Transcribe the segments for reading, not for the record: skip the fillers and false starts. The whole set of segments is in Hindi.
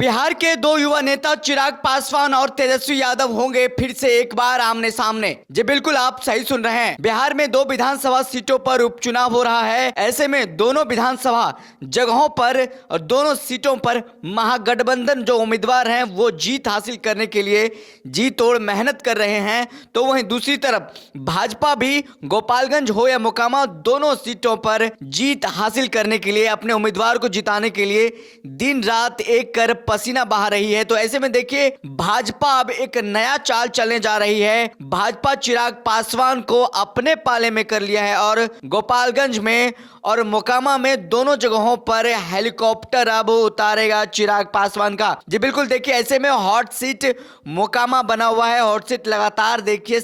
बिहार के दो युवा नेता चिराग पासवान और तेजस्वी यादव होंगे फिर से एक बार आमने सामने। जी बिल्कुल, आप सही सुन रहे हैं। बिहार में दो विधानसभा सीटों पर उपचुनाव हो रहा है। ऐसे में दोनों विधानसभा जगहों पर और दोनों सीटों पर महागठबंधन जो उम्मीदवार हैं वो जीत हासिल करने के लिए जी तोड़ मेहनत कर रहे हैं। तो वहीं दूसरी तरफ भाजपा भी गोपालगंज हो या मोकामा, दोनों सीटों पर जीत हासिल करने के लिए, अपने उम्मीदवार को जिताने के लिए दिन रात एक कर पसीना बहा रही है। तो ऐसे में देखिए, भाजपा अब एक नया चाल चलने जा रही है। भाजपा चिराग पासवान को अपने पाले में कर लिया है और गोपालगंज में और मोकामा में दोनों जगहों पर हेलीकॉप्टर अब उतारेगा चिराग पासवान का। जी बिल्कुल, देखिए ऐसे में हॉट सीट मोकामा बना हुआ है। हॉट सीट लगातार देखिए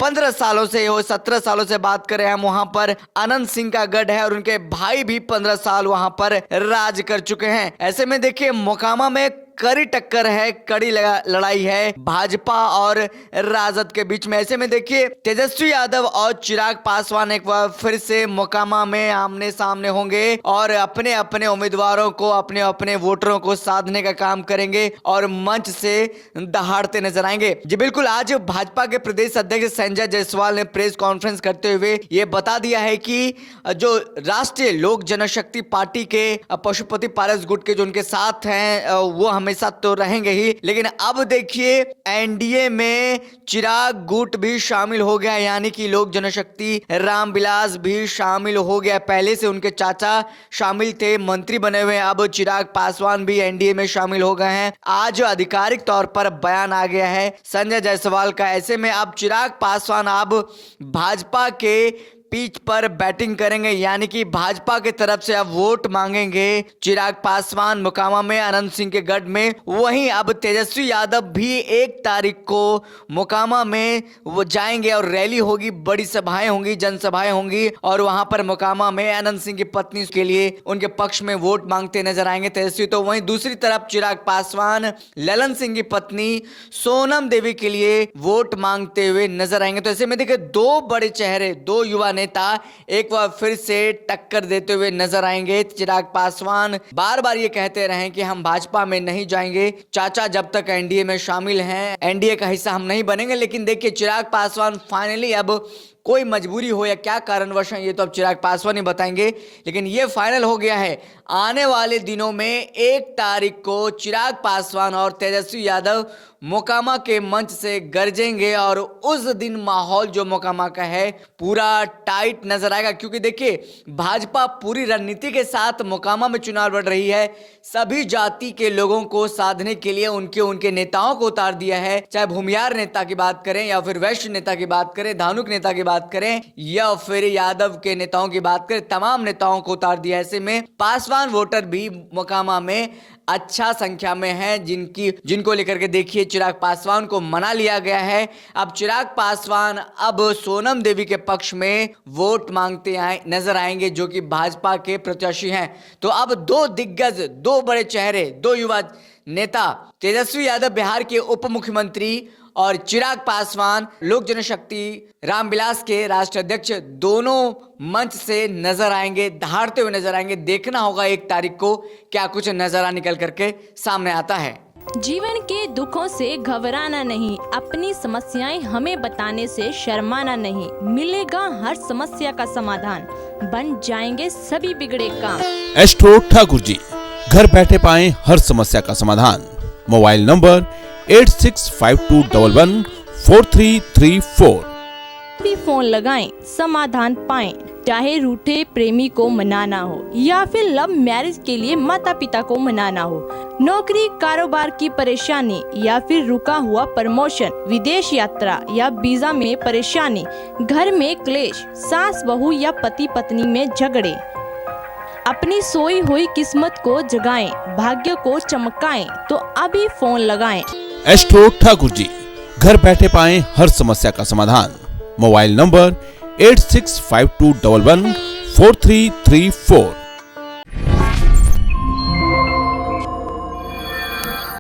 15 सालों से 17 सालों से बात करें हम, वहां पर अनंत सिंह का गढ़ है और उनके भाई भी 15 साल वहां पर राज कर चुके हैं। ऐसे में देखिए मोकामा में कड़ी टक्कर है, कड़ी लड़ाई है भाजपा और राजद के बीच में। ऐसे में देखिए तेजस्वी यादव और चिराग पासवान एक बार फिर से मोकामा में आमने सामने होंगे और अपने अपने उम्मीदवारों को, अपने अपने वोटरों को साधने का काम करेंगे और मंच से दहाड़ते नजर आएंगे। जी बिल्कुल, आज भाजपा के प्रदेश अध्यक्ष संजय जायसवाल ने प्रेस कॉन्फ्रेंस करते हुए ये बता दिया है कि जो राष्ट्रीय लोक जनशक्ति पार्टी के पशुपति पारस गुट के जो उनके साथ हैं वो हमेशा तो रहेंगे ही, लेकिन अब देखिए एनडीए में चिराग गुट भी शामिल हो गया, यानी कि लोक जनशक्ति रामविलास भी शामिल हो गया। पहले से उनके चाचा शामिल थे, मंत्री बने हुए, अब चिराग पासवान भी एनडीए में शामिल हो गए हैं। आज आधिकारिक तौर पर बयान आ गया है संजय जायसवाल का। ऐसे में अब चिराग पासवान अब भाजपा के पीच पर बैटिंग करेंगे, यानी कि भाजपा की तरफ से अब वोट मांगेंगे चिराग पासवान मोकामा में, अनंत सिंह के गढ़ में। वहीं अब तेजस्वी यादव भी 1 तारीख को मोकामा में वो जाएंगे और रैली होगी, बड़ी सभाएं होंगी, जनसभाएं होंगी और वहां पर मोकामा में अनंत सिंह की पत्नी के लिए उनके पक्ष में वोट मांगते नजर आएंगे तेजस्वी। तो वहीं दूसरी तरफ चिराग पासवान ललन सिंह की पत्नी सोनम देवी के लिए वोट मांगते हुए नजर आएंगे। तो ऐसे में देखिए दो बड़े चेहरे, दो युवा नेता एक बार फिर से टक्कर देते हुए नजर आएंगे। चिराग पासवान बार बार ये कहते रहे कि हम भाजपा में नहीं जाएंगे, चाचा जब तक एनडीए में शामिल हैं एनडीए का हिस्सा हम नहीं बनेंगे। लेकिन देखिए चिराग पासवान फाइनली, अब कोई मजबूरी हो या क्या कारणवश है ये तो अब चिराग पासवान ही बताएंगे, लेकिन ये फाइनल हो गया है आने वाले दिनों में 1 तारीख को चिराग पासवान और तेजस्वी यादव मोकामा के मंच से गरजेंगे और उस दिन माहौल जो मोकामा का है पूरा टाइट नजर आएगा। क्योंकि देखिए भाजपा पूरी रणनीति के साथ मोकामा में चुनाव लड़ रही है। सभी जाति के लोगों को साधने के लिए उनके नेताओं को उतार दिया है, चाहे भूमियार नेता की बात करें या फिर वैश्य नेता की बात करें, धानुक नेता की बात करें या फिर यादव के नेताओं की बात करें, तमाम नेताओं को उतार दिया। ऐसे में पासवान वोटर भी मोकामा में अच्छा संख्या में है, जिनको लेकर के देखिए चिराग पासवान को मना लिया गया है। अब चिराग पासवान अब सोनम देवी के पक्ष में वोट मांगते नजर आएंगे, जो कि भाजपा के प्रत्याशी हैं। तो अब दो दिग्गज, दो बड़े चेहरे, दो युवा नेता, तेजस्वी यादव बिहार के उप मुख्यमंत्री और चिराग पासवान लोक जनशक्ति रामविलास के राष्ट्रीय अध्यक्ष, दोनों मंच से नजर आएंगे, दहाड़ते हुए नजर आएंगे। देखना होगा 1 तारीख को क्या कुछ नजारा निकल करके सामने आता है। जीवन के दुखों से घबराना नहीं, अपनी समस्याएं हमें बताने से शर्माना नहीं, मिलेगा हर समस्या का समाधान, बन जाएंगे सभी बिगड़े काम। एस्ट्रो ठाकुर जी, घर बैठे पाएं हर समस्या का समाधान। Mobile number 8652114334। भी फोन लगाएं, समाधान पाएं। चाहे रूठे प्रेमी को मनाना हो या फिर लव मैरिज के लिए माता पिता को मनाना हो, नौकरी कारोबार की परेशानी या फिर रुका हुआ प्रमोशन, विदेश यात्रा या वीजा में परेशानी, घर में क्लेश, सास बहू या पति पत्नी में झगड़े, अपनी सोई हुई किस्मत को जगाएं, भाग्य को चमकाएं, तो अभी फोन लगाएं। एस्ट्रो ठाकुर जी, घर बैठे पाएं हर समस्या का समाधान। Mobile number 8652114334।